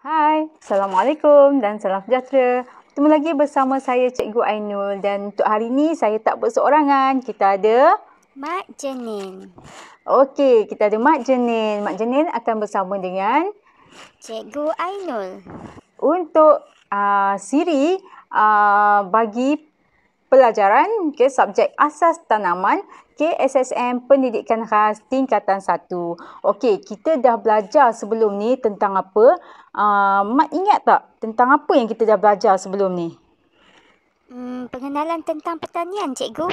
Hai, Assalamualaikum dan salam sejahtera. Bertemu lagi bersama saya Cikgu Ainul dan untuk hari ini saya tak berseorangan. Kita ada Mak Jenin. Okey, kita ada Mak Jenin. Mak Jenin akan bersama dengan Cikgu Ainul. untuk siri bagi pelajaran subjek asas tanaman KSSM Pendidikan Khas Tingkatan 1. Okey, kita dah belajar sebelum ni tentang apa? Mak ingat tak tentang apa yang kita dah belajar sebelum ni? Pengenalan tentang pertanian, Cikgu.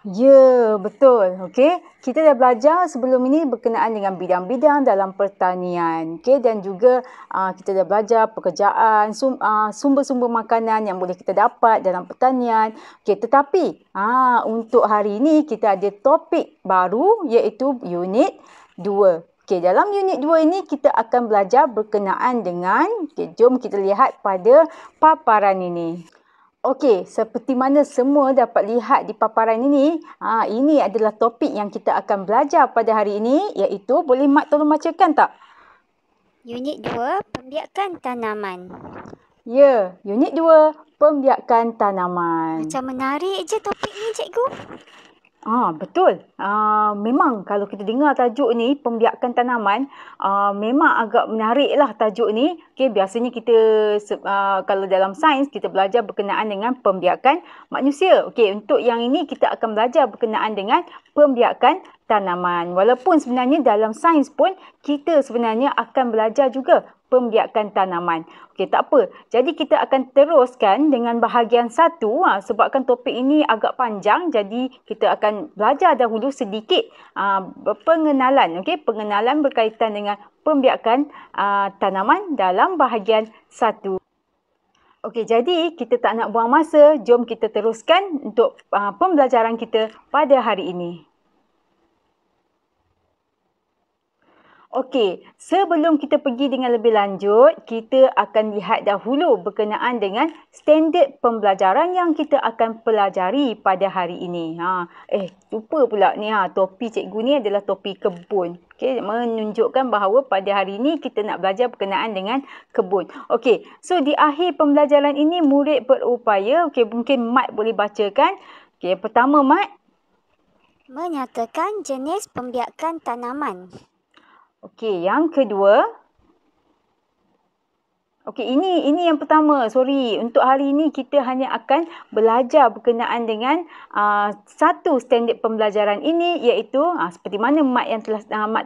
Ya, betul. Okey, kita dah belajar sebelum ini berkenaan dengan bidang-bidang dalam pertanian. Okey, dan juga kita dah belajar pekerjaan, sumber-sumber makanan yang boleh kita dapat dalam pertanian. Okey, tetapi untuk hari ini kita ada topik baru iaitu unit 2. Okey, dalam unit 2 ini kita akan belajar berkenaan dengan, jom kita lihat pada paparan ini. Okey, seperti mana semua dapat lihat di paparan ini adalah topik yang kita akan belajar pada hari ini iaitu, boleh Mak tolong bacakan tak? Unit 2, Pembiakan Tanaman. Ya, unit 2, Pembiakan Tanaman. Macam menarik je topik ni, Cikgu. Betul. Memang kalau kita dengar tajuk ni, pembiakan tanaman, memang agak menariklah tajuk ni. Okay, biasanya kita, kalau dalam sains, kita belajar berkenaan dengan pembiakan manusia. Okay, untuk yang ini kita akan belajar berkenaan dengan pembiakan tanaman. Walaupun sebenarnya dalam sains pun, kita sebenarnya akan belajar juga pembiakan tanaman. Okey, tak apa. Jadi kita akan teruskan dengan bahagian 1 sebabkan topik ini agak panjang. Jadi kita akan belajar dahulu sedikit pengenalan. Okey, pengenalan berkaitan dengan pembiakan tanaman dalam bahagian 1. Okey, jadi kita tak nak buang masa. Jom kita teruskan untuk pembelajaran kita pada hari ini. Okey, sebelum kita pergi dengan lebih lanjut, kita akan lihat dahulu berkenaan dengan standard pembelajaran yang kita akan pelajari pada hari ini. Lupa pula ni topi cikgu ni adalah topi kebun. Okey, menunjukkan bahawa pada hari ini kita nak belajar berkenaan dengan kebun. Okey, so di akhir pembelajaran ini murid berupaya, mungkin Mat boleh bacakan. Okey, pertama Mat. Menyatakan jenis pembiakan tanaman. Okey, yang kedua. Okey, ini yang pertama. Sorry, untuk hari ini kita hanya akan belajar berkenaan dengan satu standard pembelajaran ini iaitu seperti mana Mat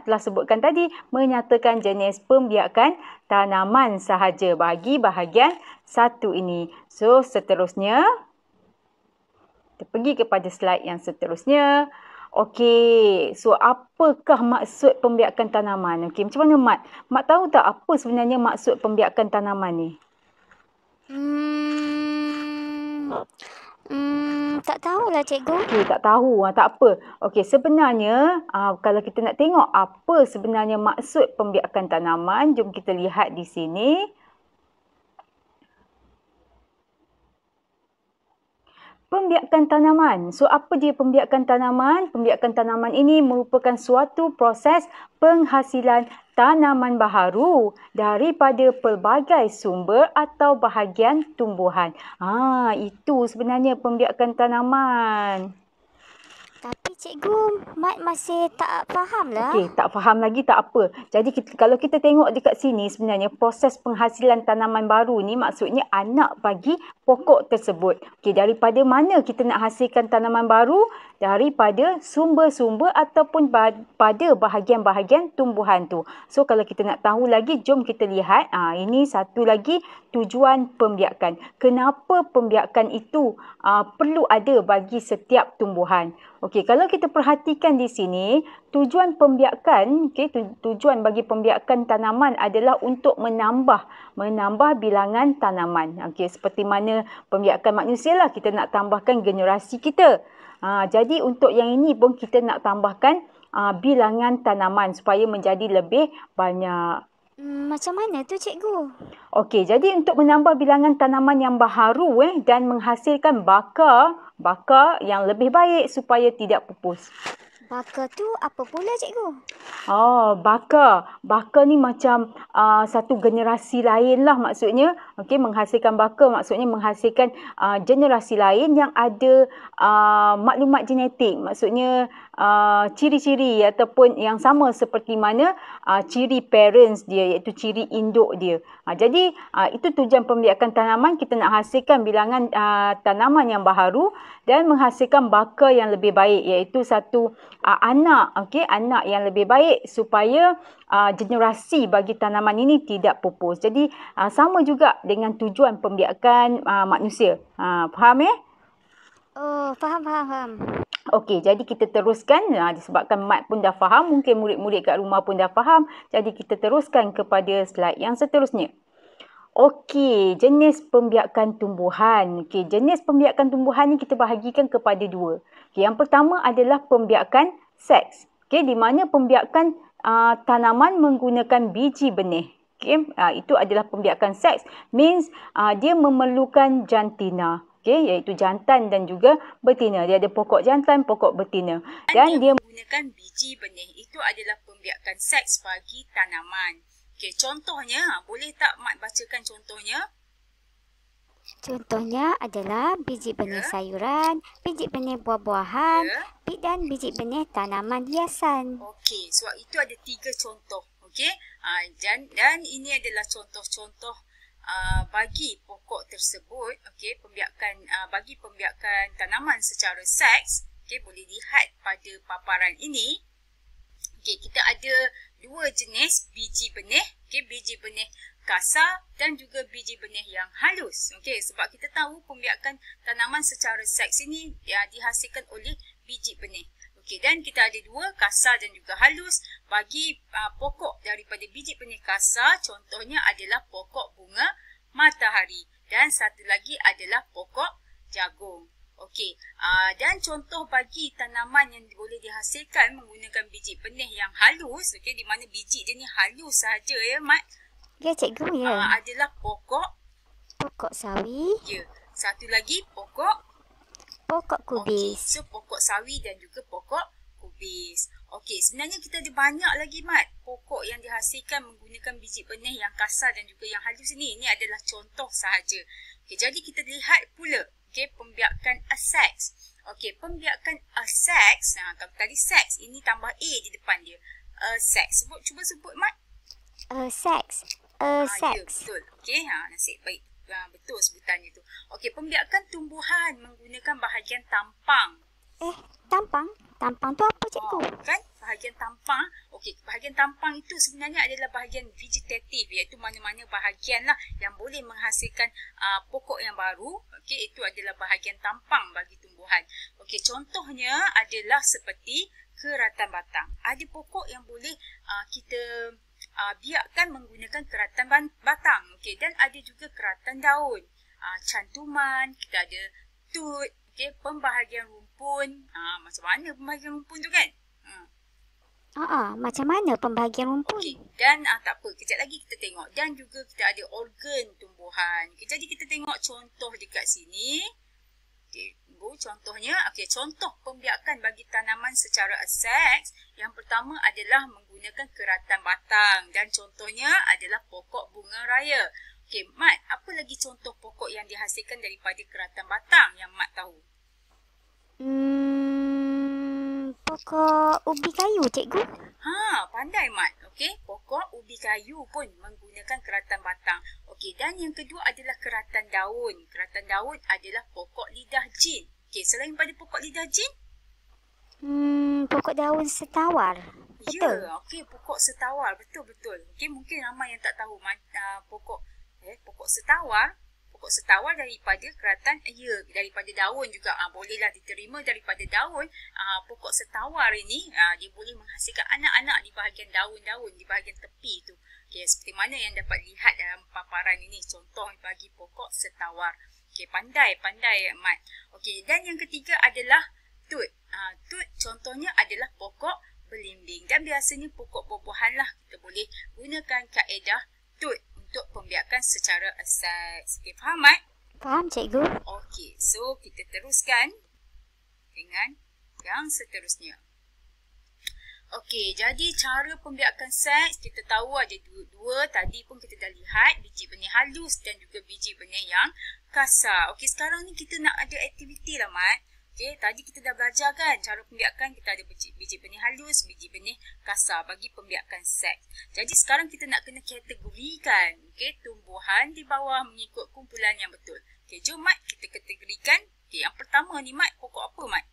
telah sebutkan tadi, menyatakan jenis pembiakan tanaman sahaja bagi bahagian 1 ini. So, seterusnya kita pergi kepada slide yang seterusnya. Okey, so apakah maksud pembiakan tanaman? Okey, macam mana Mat? Mat tahu tak apa sebenarnya maksud pembiakan tanaman ni? Tak tahulah, Cikgu. Okey, tak tahu. Tak apa. Okey, sebenarnya kalau kita nak tengok apa sebenarnya maksud pembiakan tanaman, jom kita lihat di sini. Pembiakan tanaman. So, apa dia pembiakan tanaman? Pembiakan tanaman ini merupakan suatu proses penghasilan tanaman baharu daripada pelbagai sumber atau bahagian tumbuhan. Itu sebenarnya pembiakan tanaman. Tapi Cikgu, Mat masih tak faham lah. Okey, tak faham lagi tak apa. Jadi kalau kita tengok dekat sini sebenarnya proses penghasilan tanaman baru ni maksudnya anak bagi pokok tersebut. Okey, daripada mana kita nak hasilkan tanaman baru? Daripada sumber-sumber ataupun pada bahagian-bahagian tumbuhan tu. So kalau kita nak tahu lagi, jom kita lihat. Ini satu lagi tujuan pembiakan. Kenapa pembiakan itu perlu ada bagi setiap tumbuhan? Okey, kalau kita perhatikan di sini, tujuan pembiakan, tujuan bagi pembiakan tanaman adalah untuk menambah bilangan tanaman. Okey, seperti mana pembiakan manusia lah, kita nak tambahkan generasi kita. Jadi untuk yang ini pun kita nak tambahkan bilangan tanaman supaya menjadi lebih banyak. Macam mana tu, Cikgu? Okey, jadi untuk menambah bilangan tanaman yang baharu dan menghasilkan bakar yang lebih baik supaya tidak pupus. Baka tu apa pula cikgu? Oh, baka. Baka ni macam satu generasi lain lah maksudnya. Okey, menghasilkan baka maksudnya menghasilkan generasi lain yang ada maklumat genetik. Maksudnya ciri-ciri ataupun yang sama seperti mana ciri parents dia iaitu ciri induk dia. Jadi itu tujuan pembiakan tanaman, kita nak hasilkan bilangan tanaman yang baharu dan menghasilkan baka yang lebih baik iaitu satu anak, okey, anak yang lebih baik supaya generasi bagi tanaman ini tidak pupus. Jadi sama juga dengan tujuan pembiakan manusia. Faham ya? Oh, faham. Okey, jadi kita teruskan. Disebabkan Mat pun dah faham, mungkin murid-murid kat rumah pun dah faham. Jadi kita teruskan kepada slide yang seterusnya. Okey, jenis pembiakan tumbuhan. Okey, jenis pembiakan tumbuhan ni kita bahagikan kepada dua. Okey, yang pertama adalah pembiakan seks. Okey, di mana pembiakan tanaman menggunakan biji benih. Okey, itu adalah pembiakan seks. Means dia memerlukan jantina. Okey, iaitu jantan dan juga betina. Dia ada pokok jantan, pokok betina. Dan dia menggunakan biji benih. Itu adalah pembiakan seks bagi tanaman. Okey, contohnya, boleh tak Mat bacakan contohnya? Contohnya adalah biji benih sayuran, biji benih buah-buahan, dan biji benih tanaman hiasan. Okey, sebab itu ada 3 contoh. Okey, dan ini adalah contoh-contoh bagi pokok tersebut. Okey, pembiakan bagi pembiakan tanaman secara seks. Okey, boleh lihat pada paparan ini. Okey, kita ada 2 jenis biji benih. Okey, biji benih kasar dan juga biji benih yang halus. Okey, sebab kita tahu pembiakan tanaman secara seks ini dihasilkan oleh biji benih. Okey, dan kita ada 2, kasar dan juga halus. Bagi pokok daripada biji benih kasar, contohnya adalah pokok bunga matahari dan satu lagi adalah pokok jagung. Okey, dan contoh bagi tanaman yang boleh dihasilkan menggunakan biji benih yang halus, okey, di mana biji dia ni halus saja ya, Mat. Ya, cikgu, ya. Adalah pokok sawi. Ya, satu lagi pokok kubis. Okey, so pokok sawi dan juga pokok kubis. Okey, sebenarnya kita ada banyak lagi, Mat, pokok yang dihasilkan menggunakan biji benih yang kasar dan juga yang halus ini. Ini adalah contoh sahaja. Okey, jadi kita lihat pula. Okey, pembiakan aseks. Okey, pembiakan aseks. Kalau tadi seks, ini tambah A di depan dia. Aseks. Cuba sebut, Mat. Seks. Ya, Seks. betul. Okey, nasib baik. Betul sebutannya tu. Okey, pembiakan tumbuhan menggunakan bahagian tampang. Tampang? Tampang tu apa, cikgu? Kan? Bahagian tampang. Okey, bahagian tampang itu sebenarnya adalah bahagian vegetatif, iaitu mana-mana bahagian lah yang boleh menghasilkan pokok yang baru. Okey, itu adalah bahagian tampang bagi tumbuhan. Okey, contohnya adalah seperti keratan batang. Ada pokok yang boleh kita biakkan menggunakan keratan batang. Okey, dan ada juga keratan daun. Cantuman, kita ada tut, okey, pembahagian rumpun. Macam mana pembahagian rumpun tu kan? Macam mana pembahagian rumpun? Okey, dan tak apa, kejap lagi kita tengok. Dan juga kita ada organ tumbuhan. Okay, jadi kita tengok contoh dekat sini. Okey, contohnya, contoh pembiakan bagi tanaman secara aseks. Yang pertama adalah menggunakan keratan batang dan contohnya adalah pokok bunga raya. Okey, Mat, apa lagi contoh pokok yang dihasilkan daripada keratan batang yang Mat tahu? Pokok ubi kayu, cikgu. Pandai, Mat. Okey, pokok ubi kayu pun menggunakan keratan batang. Okey, dan yang kedua adalah keratan daun. Keratan daun adalah pokok lidah jin. Okey, selain pada pokok lidah jin? Pokok daun setawar. Betul? Ya, okey, pokok setawar. Betul-betul. Okey, mungkin ramai yang tak tahu pokok setawar. Pokok setawar daripada keratan, daripada daun juga. Bolehlah diterima daripada daun. Pokok setawar ini, dia boleh menghasilkan anak-anak di bahagian daun-daun, di bahagian tepi tu. Okey, seperti mana yang dapat lihat dalam paparan ini. Contoh bagi pokok setawar. Okey, pandai, Mat. Okey, dan yang ketiga adalah tut. Tut contohnya adalah pokok belimbing. Dan biasanya pokok buah-buahan lah kita boleh gunakan kaedah tut untuk pembiakan secara aseks. Okey, faham, Mat? Faham, cikgu. Okey, so kita teruskan dengan yang seterusnya. Okey, jadi cara pembiakan seks kita tahu ada dua. Tadi pun kita dah lihat biji benih halus dan juga biji benih yang kasar. Okey, sekarang ni kita nak ada aktiviti lah, Mat. Okey, tadi kita dah belajar kan cara pembiakan. Kita ada biji benih halus, biji benih kasar bagi pembiakan seks. Jadi sekarang kita nak kena kategorikan, okey, tumbuhan di bawah mengikut kumpulan yang betul. Okey, jom Mat kita kategorikan. Okey, yang pertama ni Mat, pokok apa Mat?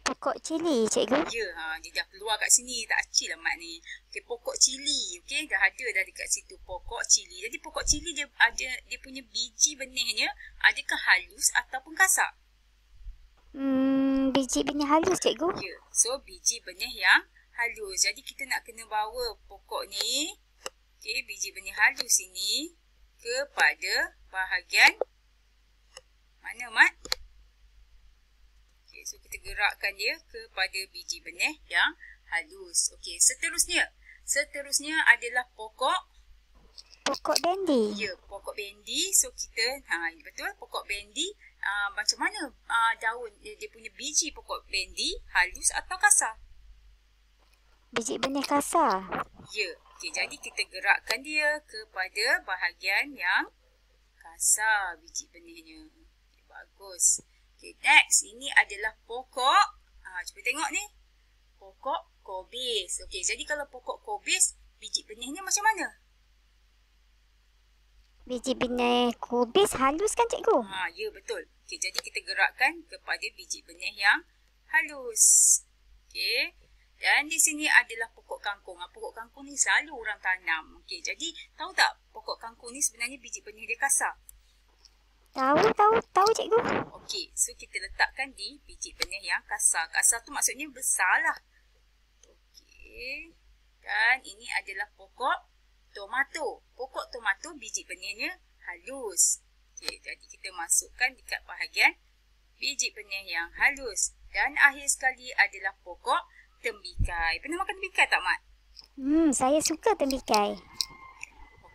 Pokok cili, cikgu. Ya, dia dah keluar kat sini. Tak acil lah Mat ni. Okey, pokok cili. Okey, dah ada dah dekat situ pokok cili. Jadi pokok cili dia ada, dia punya biji benihnya adakah halus ataupun kasar? Biji benih halus, cikgu. Ya, so biji benih yang halus. Jadi kita nak kena bawa pokok ni, okey, biji benih halus ini kepada bahagian mana Mat? Okay, so kita gerakkan dia kepada biji benih yang halus. Okey, seterusnya adalah pokok bendi. Ya, pokok bendi. So kita, ini betul, pokok bendi. Macam mana daun dia punya biji pokok bendi, halus atau kasar? Biji benih kasar. Ya, okey, jadi kita gerakkan dia kepada bahagian yang kasar biji benihnya. Okay, bagus. Okay, next, ini adalah pokok, cuba tengok ni, pokok kobis. Okey, jadi kalau pokok kobis, biji benihnya macam mana? Biji benih kubis halus kan, cikgu? Ya, betul. Okey, jadi kita gerakkan kepada biji benih yang halus. Okey, dan di sini adalah pokok kangkung. Pokok kangkung ni selalu orang tanam. Okey, jadi tahu tak pokok kangkung ni sebenarnya biji benih dia kasar? Tahu cikgu. Okey, so kita letakkan di biji benih yang kasar. Kasar tu maksudnya besar lah. Okey, dan ini adalah pokok tomato. Pokok tomato biji benihnya halus. Okey, jadi kita masukkan dekat bahagian biji benih yang halus. Dan akhir sekali adalah pokok tembikai. Pernah makan tembikai tak, Mat? Saya suka tembikai.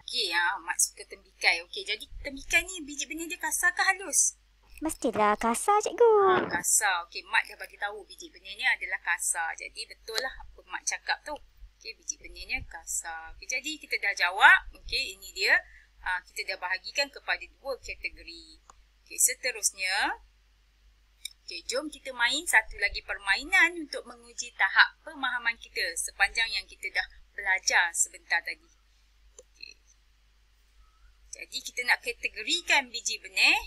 Okey, Mat suka tembikai. Okey, jadi tembikai ni biji benih dia kasar ke halus? Mestilah kasar, cikgu. Kasar. Okey, Mat dah bagi tahu biji benihnya adalah kasar. Jadi betul lah apa Mat cakap tu. Okey, biji benihnya kasar. Okey, jadi kita dah jawab. Okey, ini dia. Kita dah bahagikan kepada dua kategori. Okey, seterusnya. Okey, jom kita main satu lagi permainan untuk menguji tahap pemahaman kita sepanjang yang kita dah belajar sebentar tadi. Okey. Jadi kita nak kategorikan biji benih.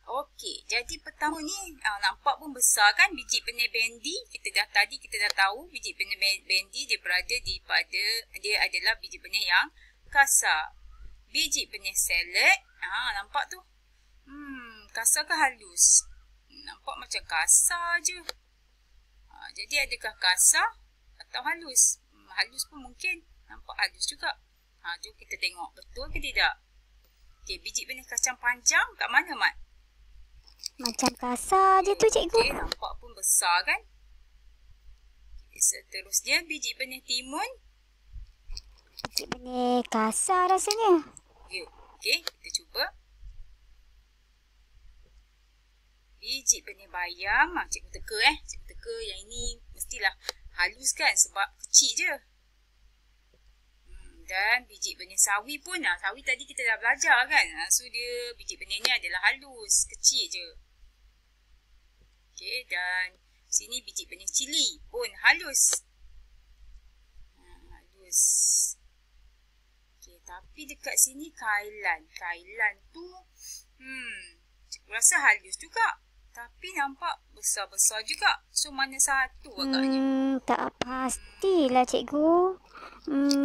Okey, jadi pertama ni nampak pun besar kan biji benih bendi. Kita dah tahu biji benih bendi dia berada dia adalah biji benih yang kasar. Biji benih salad, nampak tu. Kasar ke halus? Nampak macam kasar je. Jadi adakah kasar atau halus? Halus pun mungkin. Nampak halus juga. Jom kita tengok betul ke tidak. Okey, biji benih kacang panjang kat mana, Mat? Macam kasar je tu, cikgu. Okey, nampak pun besar kan? Okay, seterusnya biji benih timun. Biji benih kasar rasanya. Ya, okey, kita cuba. Biji benih bayam, cikgu teka Cikgu teka yang ini mestilah halus kan sebab kecil je. Dan biji benih sawi pun, sawi tadi kita dah belajar kan. So dia biji benihnya adalah halus, kecil je. Okey, dan sini biji benih cili pun halus. Halus. Okey, tapi dekat sini kailan. Kailan tu, cikgu rasa halus juga. Tapi nampak besar-besar juga. So mana satu agaknya? Tak pastilah, cikgu.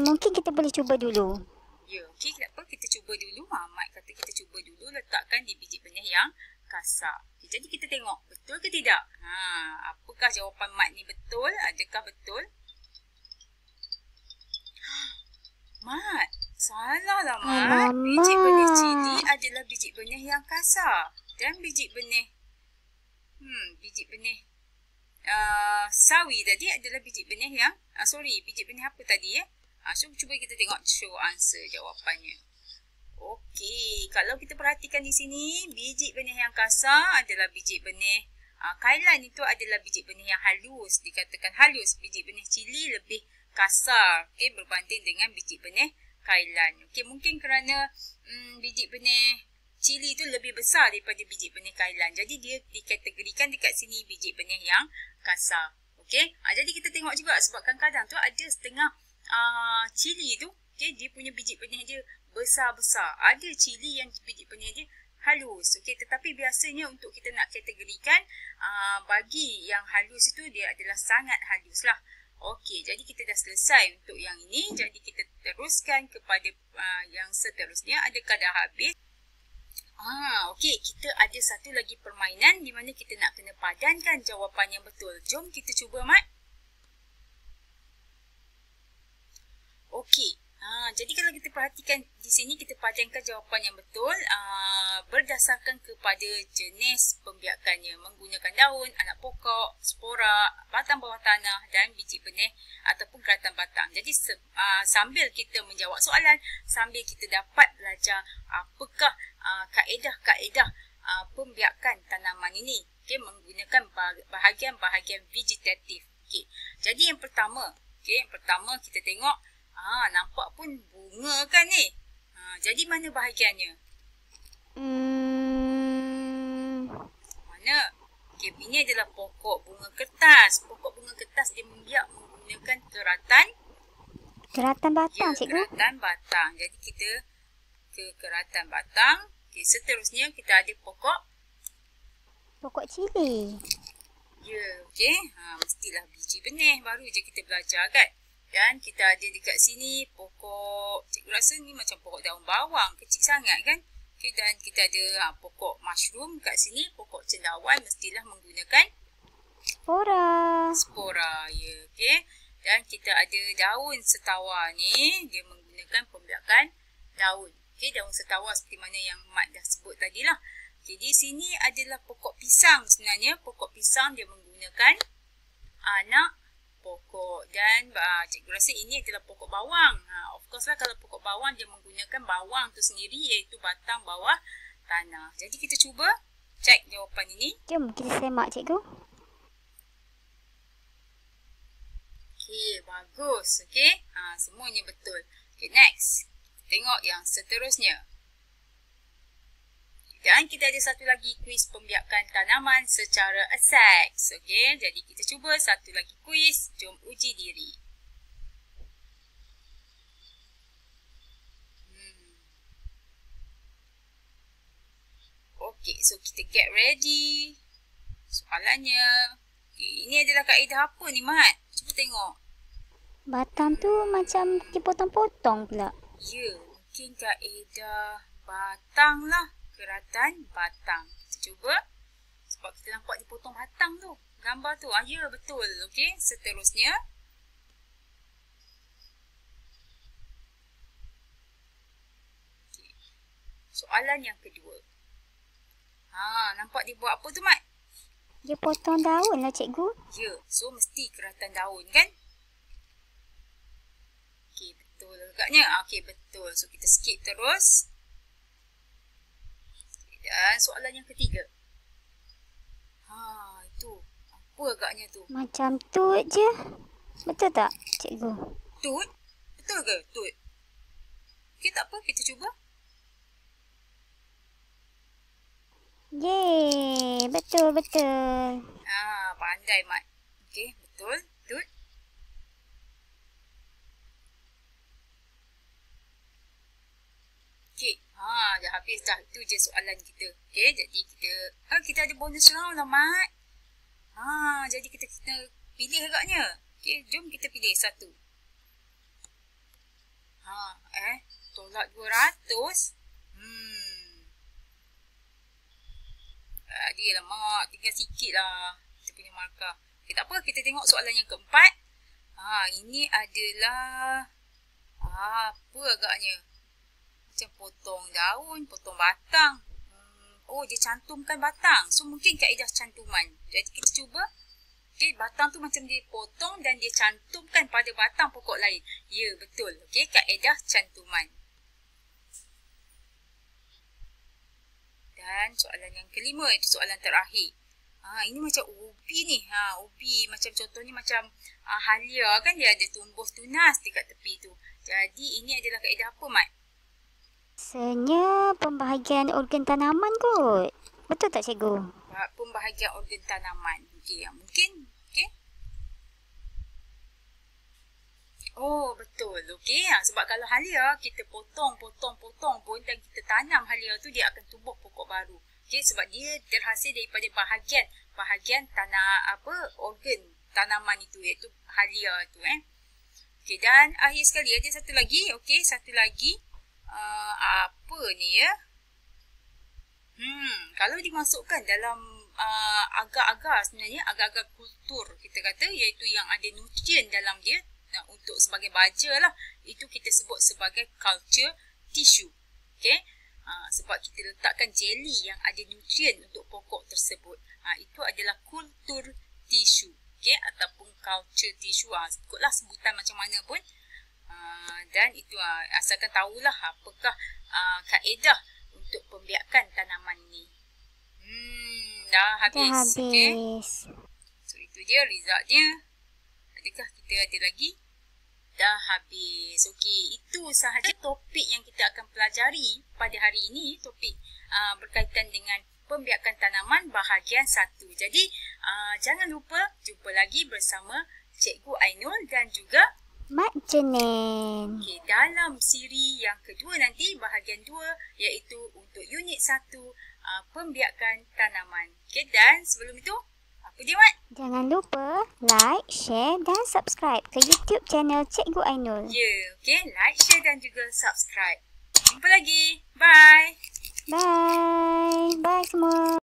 Mungkin kita boleh cuba dulu. Ya, okey, tak apa, kita cuba dulu. Mat kata kita cuba dulu letakkan di biji benih yang kasar. Okay, jadi kita tengok betul ke tidak? Apakah jawapan Mat ni betul? Adakah betul? Mat, salah lah Mat. Biji benih cili adalah biji benih yang kasar. Dan biji benih sawi tadi adalah biji benih yang biji benih apa tadi ya? So cuba kita tengok show answer jawapannya. Okey, kalau kita perhatikan di sini, biji benih yang kasar adalah biji benih Kailan itu adalah biji benih yang halus. Dikatakan halus. Biji benih cili lebih kasar, okey, berbanding dengan biji benih kailan. Okey, mungkin kerana biji benih cili itu lebih besar daripada biji benih kailan. Jadi dia dikategorikan dekat sini biji benih yang kasar. Okey, jadi kita tengok juga sebab kadang-kadang tu ada setengah cili tu, okey, dia punya biji benih dia besar-besar. Ada cili yang biji benih dia halus. Okey, tetapi biasanya untuk kita nak kategorikan bagi yang halus itu dia adalah sangat halus lah. Okey, jadi kita dah selesai untuk yang ini. Jadi kita teruskan kepada yang seterusnya. Adakah dah habis? Okey, kita ada satu lagi permainan di mana kita nak kena padankan jawapan yang betul. Jom kita cuba, Mat. Okey. Jadi kalau kita perhatikan di sini, kita padankan jawapan yang betul berdasarkan kepada jenis pembiakannya, menggunakan daun, anak pokok, spora, batang bawah tanah dan biji benih ataupun keratan batang. Jadi sambil kita menjawab soalan, sambil kita dapat belajar apakah kaedah-kaedah pembiakan tanaman ini, okay, menggunakan bahagian-bahagian vegetatif. Okay. Jadi yang pertama kita tengok nampak pun bunga kan ni. Jadi mana bahagiannya? Mana? Okay, ini adalah pokok bunga kertas. Pokok bunga kertas dia membiak menggunakan keratan batang, cikgu. Keratan batang. Jadi kita ke keratan batang. Okay, seterusnya kita ada pokok cili. Ya, okey. Mestilah biji benih baru je kita belajar kan. Dan kita ada dekat sini pokok, cikgu rasa ni macam pokok daun bawang, kecil sangat kan. Okay, dan kita ada pokok mushroom kat sini, pokok cendawan mestilah menggunakan spora, ya, okey. Dan kita ada daun setawa ni, dia menggunakan pembiakan daun. Okey, daun setawa seperti mana yang Mat dah sebut tadi lah. Okay, di sini adalah pokok pisang sebenarnya. Pokok pisang dia menggunakan anak pokok. Dan cikgu rasa ini adalah pokok bawang. Of course lah, kalau pokok bawang dia menggunakan bawang tu sendiri, iaitu batang bawah tanah. Jadi kita cuba cek jawapan ini. Jom kita semak, cikgu. Okey, bagus. Okey, semuanya betul. Okey, next. Tengok yang seterusnya. Dan kita ada satu lagi kuis pembiakan tanaman secara aseks. Okey, jadi kita cuba satu lagi kuis. Jom uji diri. Okey, so kita get ready. Soalannya. Okey, ini adalah kaedah apa ni, Mat? Cuba tengok. Batang tu macam dipotong-potong pula. Ya, mungkin kaedah batang lah. Keratan batang. Kita cuba. Sebab kita nampak dipotong batang tu. Gambar tu. Ya, betul. Okey, seterusnya. Okay. Soalan yang kedua. Nampak dia buat apa tu, Mat? Dia potong daun lah, cikgu. Ya, so mesti keratan daun kan? Okey, betul agaknya. Okey, betul. So kita skip terus. Dan soalan yang ketiga. Itu. Apa agaknya tu? Macam tut je. Betul tak, cikgu? Tut? Betul ke tut? Okey, tak apa. Kita cuba. Yeay, betul-betul. Pandai, Mat. Okey, betul. Tut. Okey. Dah habis dah. Itu je soalan kita. Okey, jadi kita ada bonus round lah, Mat. Jadi kita pilih agaknya. Okey, jom kita pilih satu. Tolak 200. Dia lah, Mak. Tinggal sikit lah. Kita punya markah. Okay, tak apa. Kita tengok soalan yang keempat. Ini adalah apa agaknya? Macam potong daun, potong batang. Dia cantumkan batang. So, mungkin kaedah cantuman. Jadi, kita cuba. Okay, batang tu macam dia potong dan dia cantumkan pada batang pokok lain. Ya, betul. Okay, kaedah cantuman. Dan soalan yang kelima, itu soalan terakhir. Ini macam ubi ni. Ubi macam contohnya macam halia kan, dia ada tumbuh tunas dekat tepi tu. Jadi ini adalah kaedah apa, Mat? Rasanya pembahagian organ tanaman kot. Betul tak cikgu? Pembahagian organ tanaman. Okey, mungkin. Okey. Oh, betul. Okey. Sebab kalau halia kita potong pun dan kita tanam halia tu, dia akan tumbuh pokok baru. Okey, sebab dia terhasil daripada bahagian tanah organ tanaman itu, iaitu halia tu Okey, dan akhir sekali ada satu lagi. Okey, satu lagi. Apa ni ya? Kalau dimasukkan dalam agar-agar, sebenarnya agar-agar kultur kita kata, iaitu yang ada nutrien dalam dia, untuk sebagai baja lah, itu kita sebut sebagai culture tissue. Okey, sebab kita letakkan jelly yang ada nutrien untuk pokok tersebut. Itu adalah kultur tisu. Okey, ataupun culture tissue. Ikutlah sebutan macam mana pun. Dan itu asalkan tahulah apakah kaedah untuk pembiakan tanaman ni. Dah habis. Okay. So itu dia result dia. Adakah kita ada lagi? Dah habis. Okey, itu sahaja topik yang kita akan pelajari pada hari ini. Topik berkaitan dengan pembiakan tanaman bahagian 1. Jadi jangan lupa jumpa lagi bersama Cikgu Ainul dan juga Mak Jenin. Okey, dalam siri yang kedua nanti, bahagian 2, iaitu untuk unit 1, pembiakan tanaman. Okey, dan sebelum itu, apa dia, Mat? Jangan lupa like, share dan subscribe ke YouTube channel Cikgu Ainul. Ya, okey, like, share dan juga subscribe. Jumpa lagi. Bye. Bye. Bye semua.